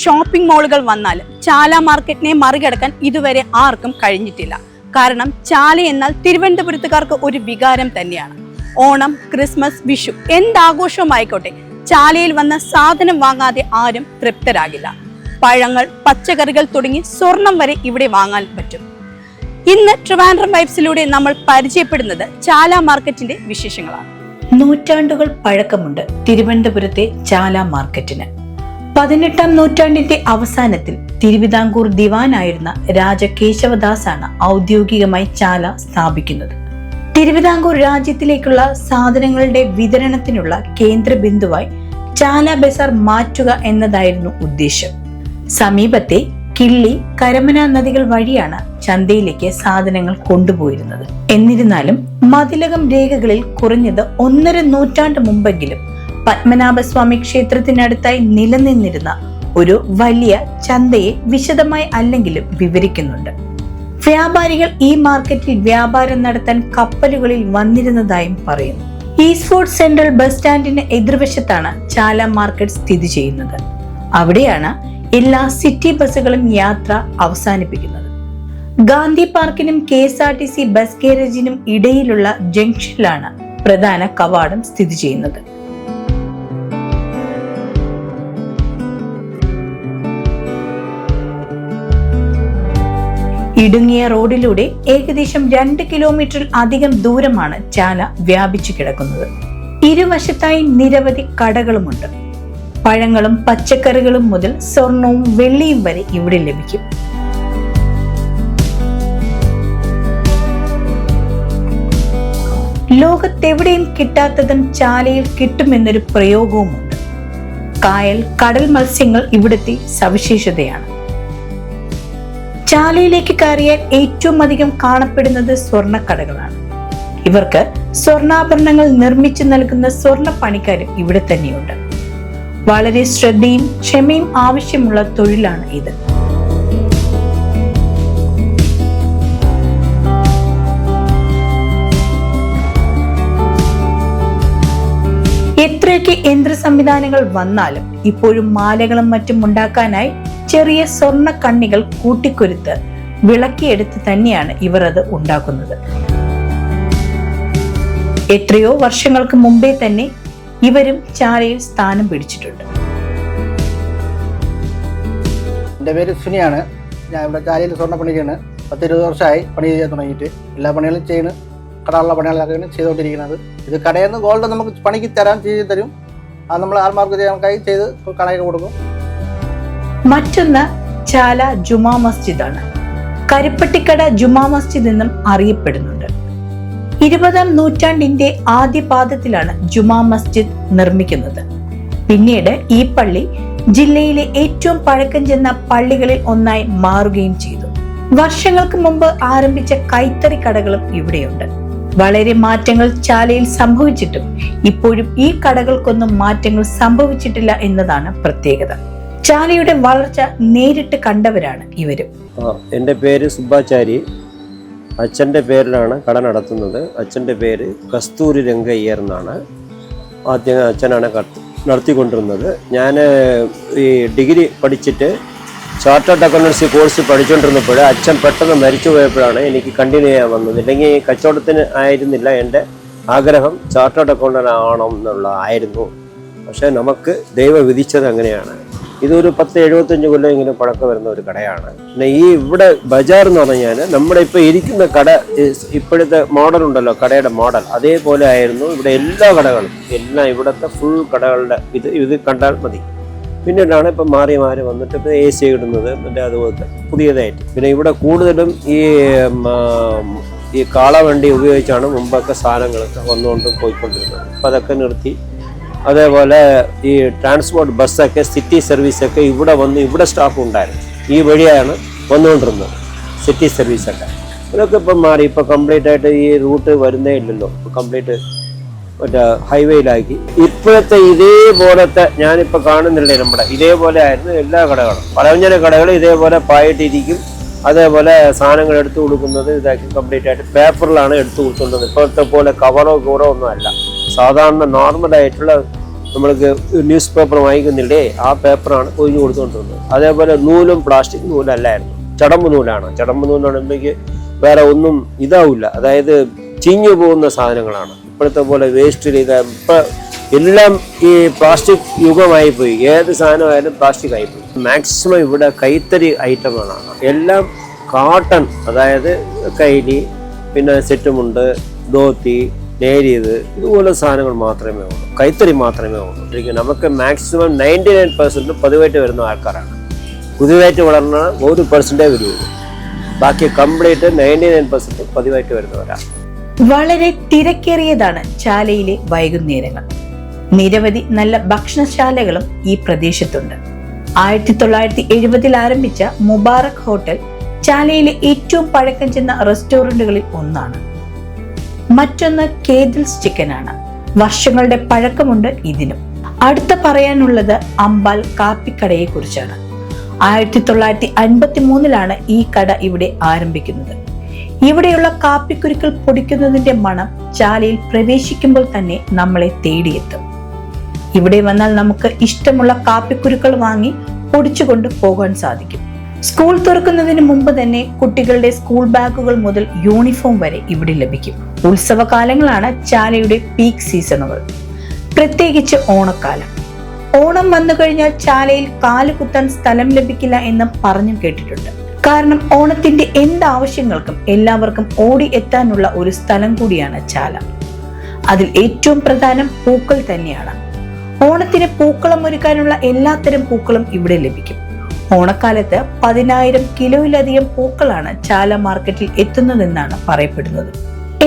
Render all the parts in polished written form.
Shopping മാളുകൾ വന്നാലും ചാല മാർക്കറ്റിനെ മറികടക്കാൻ ഇതുവരെ ആർക്കും കഴിഞ്ഞിട്ടില്ല. കാരണം ചാല എന്നാൽ തിരുവനന്തപുരത്തുകാർക്ക് ഒരു വികാരം തന്നെയാണ്. ഓണം, ക്രിസ്മസ്, വിഷു എന്താഘോഷവുമായിക്കോട്ടെ, ചാലയിൽ വന്ന സാധനം വാങ്ങാതെ ആരും തൃപ്തരാകില്ല. പഴങ്ങൾ, പച്ചക്കറികൾ തുടങ്ങി സ്വർണം വരെ ഇവിടെ വാങ്ങാൻ പറ്റും. ഇന്ന് ട്രിവാൻഡ്രം വൈബ്സിലൂടെ നമ്മൾ പരിചയപ്പെടുന്നത് ചാല മാർക്കറ്റിന്റെ വിശേഷങ്ങളാണ്. നൂറ്റാണ്ടുകൾ പഴക്കമുണ്ട് തിരുവനന്തപുരത്തെ ചാല മാർക്കറ്റിന്. 18-ാം നൂറ്റാണ്ടിന്റെ അവസാനത്തിൽ തിരുവിതാംകൂർ ദിവാനായിരുന്ന രാജകേശവദാസാണ് ഔദ്യോഗികമായി ചാല സ്ഥാപിക്കുന്നത്. തിരുവിതാംകൂർ രാജ്യത്തിലേക്കുള്ള സാധനങ്ങളുടെ വിതരണത്തിനുള്ള കേന്ദ്ര ബിന്ദുവായി ചാല ബസാർ മാറ്റുക എന്നതായിരുന്നു ഉദ്ദേശം. സമീപത്തെ കിള്ളി, കരമന നദികൾ വഴിയാണ് ചന്തയിലേക്ക് സാധനങ്ങൾ കൊണ്ടുപോയിരുന്നത്. എന്നിരുന്നാലും മതിലകം രേഖകളിൽ കുറഞ്ഞത് 1.5 നൂറ്റാണ്ട് മുമ്പെങ്കിലും പത്മനാഭസ്വാമി ക്ഷേത്രത്തിനടുത്തായി നിലനിന്നിരുന്ന ഒരു വലിയ ചന്തയെ വിശദമായി അല്ലെങ്കിലും വിവരിക്കുന്നുണ്ട്. വ്യാപാരികൾ ഈ മാർക്കറ്റിൽ വ്യാപാരം നടത്താൻ കപ്പലുകളിൽ വന്നിരുന്നതായും പറയുന്നു. ഈസ്റ്റ്ഫോർഡ് സെൻട്രൽ ബസ് സ്റ്റാൻഡിന് എതിർവശത്താണ് ചാല മാർക്കറ്റ് സ്ഥിതി ചെയ്യുന്നത്. അവിടെയാണ് എല്ലാ സിറ്റി ബസ്സുകളും യാത്ര അവസാനിപ്പിക്കുന്നത്. ഗാന്ധി പാർക്കിനും KSRTC ബസ് ഗാരേജിനും ഇടയിലുള്ള ജംഗ്ഷനിലാണ് പ്രധാന കവാടം സ്ഥിതി ചെയ്യുന്നത്. ഇടുങ്ങിയ റോഡിലൂടെ ഏകദേശം 2 കിലോമീറ്ററിൽ അധികം ദൂരമാണ് ചാല വ്യാപിച്ചു കിടക്കുന്നത്. ഇരുവശത്തായി നിരവധി കടകളുമുണ്ട്. പഴങ്ങളും പച്ചക്കറികളും മുതൽ സ്വർണവും വെള്ളിയും വരെ ഇവിടെ ലഭിക്കും. ലോകത്തെവിടെയും കിട്ടാത്തതും ചാലയിൽ കിട്ടുമെന്നൊരു പ്രയോഗവുമുണ്ട്. കായൽ, കടൽ മത്സ്യങ്ങൾ ഇവിടുത്തെ സവിശേഷതയാണ്. ചാലയിലേക്ക് കയറിയാൽ ഏറ്റവും അധികം കാണപ്പെടുന്നത് സ്വർണ്ണക്കടകളാണ്. ഇവർക്ക് സ്വർണ്ണാഭരണങ്ങൾ നിർമ്മിച്ചു നൽകുന്ന സ്വർണ്ണ പണിക്കാരും ഇവിടെ തന്നെയുണ്ട്. വളരെ ശ്രദ്ധയും ക്ഷമയും ആവശ്യമുള്ള തൊഴിലാണ് ഇത്. എത്രയൊക്കെ യന്ത്ര സംവിധാനങ്ങൾ വന്നാലും ഇപ്പോഴും മാലകളും മറ്റും ഉണ്ടാക്കാനായി ചെറിയ സ്വർണ്ണ കണ്ണികൾ കൂട്ടിക്കൊരുത്ത് വിളക്കിയെടുത്ത് തന്നെയാണ് ഇവർ അത് ഉണ്ടാക്കുന്നത്. എത്രയോ വർഷങ്ങൾക്ക് മുമ്പേ തന്നെ ഇവരും ചാലയിൽ സ്ഥാനം പിടിച്ചിട്ടുണ്ട്. എൻ്റെ പേര് സുനിയാണ്. ഞാൻ ഇവിടെ ചാലയിൽ സ്വർണ്ണ പണി ചെയ്യണ്. 10-20 വർഷമായി പണി ചെയ്യാൻ തുടങ്ങിയിട്ട്. എല്ലാ പണികളും ചെയ്യുന്നു. കടയുള്ള പണികളൊക്കെയാണ് ചെയ്തുകൊണ്ടിരിക്കുന്നത്. ഇത് കടയിൽ നിന്ന് ഗോൾഡ് നമുക്ക് പണിക്ക് ചെയ്ത് തരും. അത് നമ്മൾ ആൾമാർക്ക് ചെയ്യാൻ ചെയ്ത് കടയൊക്കെ കൊടുക്കും. മറ്റൊന്ന് ചാല ജുമാ മസ്ജിദാണ്. കരിപ്പട്ടിക്കട ജുമാ മസ്ജിദ് എന്നും അറിയപ്പെടുന്നുണ്ട്. 20-ാം നൂറ്റാണ്ടിന്റെ ആദ്യപാദത്തിലാണ് ജുമാ മസ്ജിദ് നിർമ്മിക്കുന്നത്. പിന്നീട് ഈ പള്ളി ജില്ലയിലെ ഏറ്റവും പഴക്കം ചെന്ന പള്ളികളിൽ ഒന്നായി മാറുകയും ചെയ്തു. വർഷങ്ങൾക്ക് മുമ്പ് ആരംഭിച്ച കൈത്തറി കടകളും ഇവിടെയുണ്ട്. വളരെ മാറ്റങ്ങൾ ചാലയിൽ സംഭവിച്ചിട്ടും ഇപ്പോഴും ഈ കടകൾക്കൊന്നും മാറ്റങ്ങൾ സംഭവിച്ചിട്ടില്ല എന്നതാണ് പ്രത്യേകത. ചാലയുടെ വളർച്ച നേരിട്ട് കണ്ടവരാണ് ഇവരും. എൻ്റെ പേര് സുബ്ബാചാരി. അച്ഛൻ്റെ പേരിലാണ് കട നടത്തുന്നത്. അച്ഛൻ്റെ പേര് കസ്തൂരി രംഗയ്യർ എന്നാണ്. ആദ്യം അച്ഛനാണ് നടത്തിക്കൊണ്ടിരുന്നത്. ഞാൻ ഈ ഡിഗ്രി പഠിച്ചിട്ട് ചാർട്ടേഡ് അക്കൗണ്ടൻസി കോഴ്സ് പഠിച്ചുകൊണ്ടിരുന്നപ്പോൾ അച്ഛൻ പെട്ടെന്ന് മരിച്ചു പോയപ്പോഴാണ് എനിക്ക് കണ്ടിന്യൂ ചെയ്യാൻ വന്നത്. ഇല്ലെങ്കിൽ കച്ചവടത്തിന് ആയിരുന്നില്ല എൻ്റെ ആഗ്രഹം. ചാർട്ടേഡ് അക്കൗണ്ടൻ്റ് ആവണം എന്നുള്ള ആയിരുന്നു. പക്ഷേ നമുക്ക് ദൈവം വിധിച്ചത് അങ്ങനെയാണ്. ഇതൊരു 10-75 കൊല്ലം ഇങ്ങനെ പഴക്കം വരുന്ന ഒരു കടയാണ്. പിന്നെ ഈ ഇവിടെ ബജാർ എന്ന് പറഞ്ഞാൽ നമ്മുടെ ഇപ്പോൾ ഇരിക്കുന്ന കട ഇപ്പോഴത്തെ മോഡൽ ഉണ്ടല്ലോ, കടയുടെ മോഡൽ അതേപോലെ ആയിരുന്നു ഇവിടെ എല്ലാ കടകളും. എല്ലാം ഇവിടുത്തെ ഫുൾ കടകളുടെ ഇത് കണ്ടാൽ മതി. പിന്നീടാണ് ഇപ്പം മാറി വന്നിട്ട് ഇപ്പോൾ AC ഇടുന്നത്. പിന്നെ അതുപോലത്തെ പുതിയതായിട്ട് പിന്നെ ഇവിടെ കൂടുതലും ഈ കാളവണ്ടി ഉപയോഗിച്ചാണ് മുമ്പൊക്കെ സാധനങ്ങളൊക്കെ വന്നുകൊണ്ടും പോയിക്കൊണ്ടിരുന്നത്. അപ്പം അതൊക്കെ നിർത്തി. അതേപോലെ ഈ ട്രാൻസ്പോർട്ട് ബസ്സൊക്കെ സിറ്റി സർവീസൊക്കെ ഇവിടെ വന്ന് ഇവിടെ സ്റ്റാഫ് ഉണ്ടായിരുന്നു. ഈ വഴിയാണ് വന്നുകൊണ്ടിരുന്നത് സിറ്റി സർവീസൊക്കെ. ഇതൊക്കെ ഇപ്പം മാറി. ഇപ്പോൾ കംപ്ലീറ്റ് ആയിട്ട് ഈ റൂട്ട് വരുന്നേ ഇല്ലല്ലോ. ഇപ്പോൾ കംപ്ലീറ്റ് മറ്റേ ഹൈവേയിലാക്കി. ഇപ്പോഴത്തെ ഇതേപോലത്തെ ഞാനിപ്പോൾ കാണുന്നില്ലേ, നമ്മുടെ ഇതേപോലെ ആയിരുന്നു എല്ലാ കടകളും. പലവ്യഞ്ജന കടകൾ ഇതേപോലെ പായിട്ടിരിക്കും. അതേപോലെ സാധനങ്ങൾ എടുത്തു കൊടുക്കുന്നത് ഇതാക്കി കംപ്ലീറ്റ് ആയിട്ട് പേപ്പറിലാണ് എടുത്തു കൊടുക്കുന്നത്. ഇപ്പോഴത്തെ പോലെ കവറോ കൂറോ ഒന്നും അല്ല. സാധാരണ നോർമലായിട്ടുള്ള നമ്മൾക്ക് ന്യൂസ് പേപ്പർ വാങ്ങിക്കുന്നില്ലേ, ആ പേപ്പറാണ് ഒഴിഞ്ഞു കൊടുത്തുകൊണ്ടിരുന്നത്. അതേപോലെ നൂലും പ്ലാസ്റ്റിക് നൂലല്ലായിരുന്നു, ചടമ്പ് നൂലാണ്. ചടമ്പ് നൂലാണെങ്കിൽ വേറെ ഒന്നും ഇതാവില്ല, അതായത് ചീഞ്ഞു പോകുന്ന സാധനങ്ങളാണ്. ഇപ്പോഴത്തെ പോലെ വേസ്റ്റിൽ ഇപ്പം എല്ലാം ഈ പ്ലാസ്റ്റിക് യുഗമായി പോയി. ഏത് സാധനമായാലും പ്ലാസ്റ്റിക് ആയിപ്പോയി. മാക്സിമം ഇവിടെ കൈത്തറി ഐറ്റങ്ങളാണ് എല്ലാം. കാട്ടൺ, അതായത് കൈലി, പിന്നെ സെറ്റുമുണ്ട്, ധോത്തി, നേരിയത്, ഇതുപോലെ സാധനങ്ങൾ മാത്രമേ ഉള്ളൂ. കൈത്തറി മാത്രമേ ഉള്ളൂ. ശരിക്കും നമുക്ക് മാക്സിമം 99% പതിവായിട്ട് വരുന്ന ആൾക്കാരാണ്. പുതിയതായിട്ട് വളർന്ന 1% വരുള്ളൂ. ബാക്കി കംപ്ലീറ്റ് 99% പതിവായിട്ട് വരുന്നവരാണ്. വളരെ തിരക്കേറിയതാണ് ചാലയിലെ വൈകുന്നേരങ്ങൾ. നിരവധി നല്ല ഭക്ഷണശാലകളും ഈ പ്രദേശത്തുണ്ട്. 1970 ആരംഭിച്ച മുബാറക് ഹോട്ടൽ ചാലയിലെ ഏറ്റവും പഴക്കം ചെന്ന റെസ്റ്റോറന്റുകളിൽ ഒന്നാണ്. മറ്റൊന്ന് കേദിൽസ് ചിക്കനാണ്. വർഷങ്ങളുടെ പഴക്കമുണ്ട് ഇതിനും. അടുത്ത പറയാനുള്ളത് അമ്പാൽ കാപ്പിക്കടയെ കുറിച്ചാണ്. 1953 ഈ കട ഇവിടെ ആരംഭിക്കുന്നത്. ഇവിടെയുള്ള കാപ്പിക്കുരുക്കൾ പൊടിക്കുന്നതിന്റെ മണം ചാലയിൽ പ്രവേശിക്കുമ്പോൾ തന്നെ നമ്മളെ തേടിയെത്തും. ഇവിടെ വന്നാൽ നമുക്ക് ഇഷ്ടമുള്ള കാപ്പിക്കുരുക്കൾ വാങ്ങി പൊടിച്ചുകൊണ്ട് പോകാൻ സാധിക്കും. സ്കൂൾ തുറക്കുന്നതിന് മുമ്പ് തന്നെ കുട്ടികളുടെ സ്കൂൾ ബാഗുകൾ മുതൽ യൂണിഫോം വരെ ഇവിടെ ലഭിക്കും. ഉത്സവകാലങ്ങളാണ് ചാലയുടെ പീക്ക് സീസണുകൾ, പ്രത്യേകിച്ച് ഓണക്കാലം. ഓണം വന്നു കഴിഞ്ഞാൽ ചാലയിൽ കാലുകുത്താൻ സ്ഥലം ലഭിക്കില്ല എന്ന് പറഞ്ഞും കേട്ടിട്ടുണ്ട്. കാരണം ഓണത്തിന്റെ എന്താവശ്യങ്ങൾക്കും എല്ലാവർക്കും ഓടി എത്താനുള്ള ഒരു സ്ഥലം കൂടിയാണ് ചാല. അതിൽ ഏറ്റവും പ്രധാനം പൂക്കൾ തന്നെയാണ്. ഓണത്തിന് പൂക്കളം ഒരുക്കാനുള്ള എല്ലാത്തരം പൂക്കളും ഇവിടെ ലഭിക്കും. ഓണക്കാലത്ത് 10,000 കിലോയിലധികം പൂക്കളാണ് ചാല മാർക്കറ്റിൽ എത്തുന്നതെന്നാണ് പറയപ്പെടുന്നത്.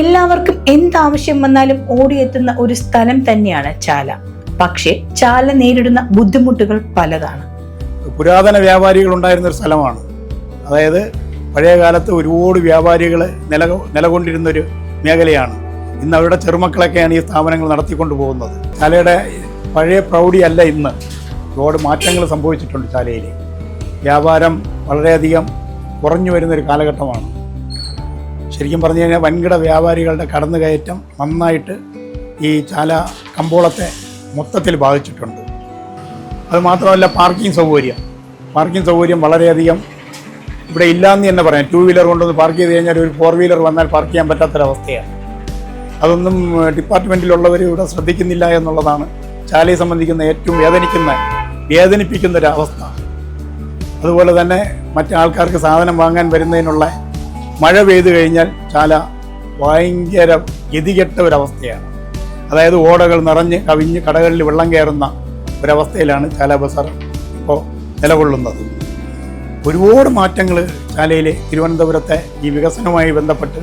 എല്ലാവർക്കും എന്താവശ്യം വന്നാലും ഓടിയെത്തുന്ന ഒരു സ്ഥലം തന്നെയാണ് ചാല. പക്ഷേ ചാല നേരിടുന്ന ബുദ്ധിമുട്ടുകൾ പലതാണ്. പുരാതന വ്യാപാരികൾ ഉണ്ടായിരുന്ന ഒരു സ്ഥലമാണ്. അതായത് പഴയ കാലത്ത് ഒരുപാട് വ്യാപാരികൾ നിലകൊണ്ടിരുന്നൊരു മേഖലയാണ്. ഇന്ന് അവരുടെ ചെറുമക്കളൊക്കെയാണ് ഈ സ്ഥാപനങ്ങൾ നടത്തിക്കൊണ്ടു പോകുന്നത്. ചാലയുടെ പഴയ പ്രൗഢിയല്ല ഇന്ന്. ഒരുപാട് മാറ്റങ്ങൾ സംഭവിച്ചിട്ടുണ്ട്. ചാലയിൽ വ്യാപാരം വളരെയധികം കുറഞ്ഞു വരുന്നൊരു കാലഘട്ടമാണ്. ശരിക്കും പറഞ്ഞു കഴിഞ്ഞാൽ വൻകിട വ്യാപാരികളുടെ കടന്നുകയറ്റം നന്നായിട്ട് ഈ ചാല കമ്പോളത്തെ മൊത്തത്തിൽ ബാധിച്ചിട്ടുണ്ട്. അതുമാത്രമല്ല പാർക്കിംഗ് സൗകര്യം വളരെയധികം ഇവിടെ ഇല്ലയെന്ന് തന്നെ പറയാം. 2 വീലർ കൊണ്ടൊന്ന് പാർക്ക് ചെയ്ത് കഴിഞ്ഞാൽ ഒരു 4 വീലർ വന്നാൽ പാർക്ക് ചെയ്യാൻ പറ്റാത്തൊരവസ്ഥയാണ്. അതൊന്നും ഡിപ്പാർട്ട്മെൻറ്റിലുള്ളവർ ഇവിടെ ശ്രദ്ധിക്കുന്നില്ല എന്നുള്ളതാണ് ചാലയെ സംബന്ധിക്കുന്ന ഏറ്റവും വേദനിപ്പിക്കുന്ന ഒരു അവസ്ഥ. അതുപോലെ തന്നെ മറ്റാൾക്കാർക്ക് സാധനം വാങ്ങാൻ വരുന്നതിനുള്ള മഴ പെയ്തു കഴിഞ്ഞാൽ ചാല ഭയങ്കര ഗതികെട്ട ഒരവസ്ഥയാണ്. അതായത് ഓടകൾ നിറഞ്ഞ് കവിഞ്ഞ് കടകളിൽ വെള്ളം കയറുന്ന ഒരവസ്ഥയിലാണ് ചാല ബസാർ ഇപ്പോൾ നിലകൊള്ളുന്നത്. ഒരുപാട് മാറ്റങ്ങൾ ചാലയിൽ തിരുവനന്തപുരത്തെ ഈ വികസനവുമായി ബന്ധപ്പെട്ട്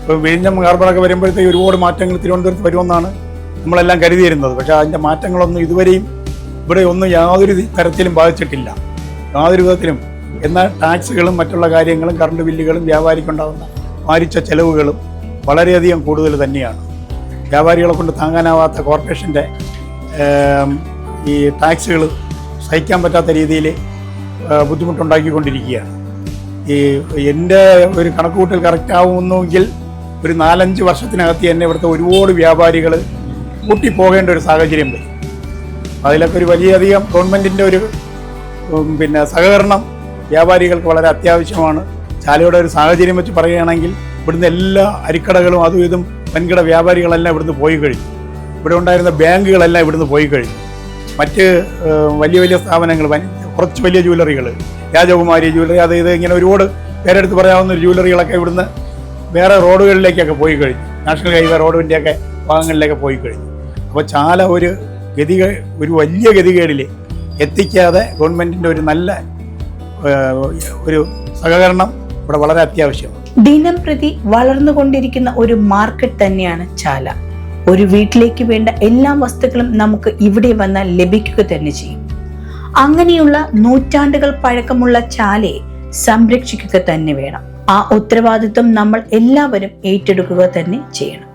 ഇപ്പോൾ വിഴിഞ്ഞം ഹാർബറൊക്കെ വരുമ്പോഴത്തേക്ക് ഒരുപാട് മാറ്റങ്ങൾ തിരുവനന്തപുരത്ത് വരുമെന്നാണ് നമ്മളെല്ലാം കരുതിയിരുന്നത്. പക്ഷേ അതിൻ്റെ മാറ്റങ്ങളൊന്നും ഇതുവരെയും ഇവിടെ ഒന്നും യാതൊരു തരത്തിലും ബാധിച്ചിട്ടില്ല, യാതൊരു വിധത്തിലും. എന്നാൽ ടാക്സുകളും മറ്റുള്ള കാര്യങ്ങളും കറണ്ട് ബില്ലുകളും വ്യാപാരിക്കുണ്ടാകുന്ന ഭാരിച്ച ചെലവുകളും വളരെയധികം കൂടുതൽ തന്നെയാണ്. വ്യാപാരികളെ കൊണ്ട് താങ്ങാനാവാത്ത കോർപ്പറേഷൻ്റെ ഈ ടാക്സുകൾ സഹിക്കാൻ പറ്റാത്ത രീതിയിൽ ബുദ്ധിമുട്ടുണ്ടാക്കിക്കൊണ്ടിരിക്കുകയാണ്. എൻ്റെ ഒരു കണക്കുകൂട്ടൽ കറക്റ്റ് ആവുമെന്നെങ്കിൽ ഒരു 4-5 വർഷത്തിനകത്ത് തന്നെ ഇവിടുത്തെ ഒരുപാട് വ്യാപാരികൾ കൂട്ടിപ്പോകേണ്ട ഒരു സാഹചര്യം വരും. അതിലൊക്കെ ഒരു വലിയധികം ഗവൺമെൻറ്റിൻ്റെ ഒരു സഹകരണം വ്യാപാരികൾക്ക് വളരെ അത്യാവശ്യമാണ്. ചാലയുടെ ഒരു സാഹചര്യം വെച്ച് പറയുകയാണെങ്കിൽ ഇവിടുന്ന് എല്ലാ അരിക്കടകളും അതും ഇതും വൻകിട വ്യാപാരികളെല്ലാം ഇവിടുന്ന് പോയി കഴിഞ്ഞു. ഇവിടെ ഉണ്ടായിരുന്ന ബാങ്കുകളെല്ലാം ഇവിടുന്ന് പോയി കഴിഞ്ഞു. മറ്റ് വലിയ വലിയ സ്ഥാപനങ്ങൾ, കുറച്ച് വലിയ ജ്വല്ലറികൾ, രാജകുമാരി ജ്വല്ലറി, അത് ഇത് ഇങ്ങനെ ഒരുപാട് പേരെടുത്ത് പറയാവുന്ന ഒരു ജ്വല്ലറികളൊക്കെ ഇവിടുന്ന് വേറെ റോഡുകളിലേക്കൊക്കെ പോയി കഴിഞ്ഞു. നാഷണൽ ഹൈവേ റോഡിൻ്റെയൊക്കെ ഭാഗങ്ങളിലേക്ക് പോയി കഴിഞ്ഞു. അപ്പോൾ ചാല ഒരു വലിയ ഗതികേടിൽ എത്തിക്കാതെ ഗവൺമെൻറ്റിൻ്റെ ഒരു നല്ല ഒരു സഹകരണം ഇവിടെ വളരെ അത്യാവശ്യമാണ്. ദിനം പ്രതി വളർന്നുകൊണ്ടിരിക്കുന്ന ഒരു മാർക്കറ്റ് തന്നെയാണ് ചാല. ഒരു വീട്ടിലേക്ക് വേണ്ട എല്ലാ വസ്തുക്കളും നമുക്ക് ഇവിടെ വന്നാൽ ലഭിക്കുക തന്നെ ചെയ്യും. അങ്ങനെയുള്ള നൂറ്റാണ്ടുകൾ പഴക്കമുള്ള ചാലയെ സംരക്ഷിക്കുക തന്നെ വേണം. ആ ഉത്തരവാദിത്വം നമ്മൾ എല്ലാവരും ഏറ്റെടുക്കുക തന്നെ ചെയ്യണം.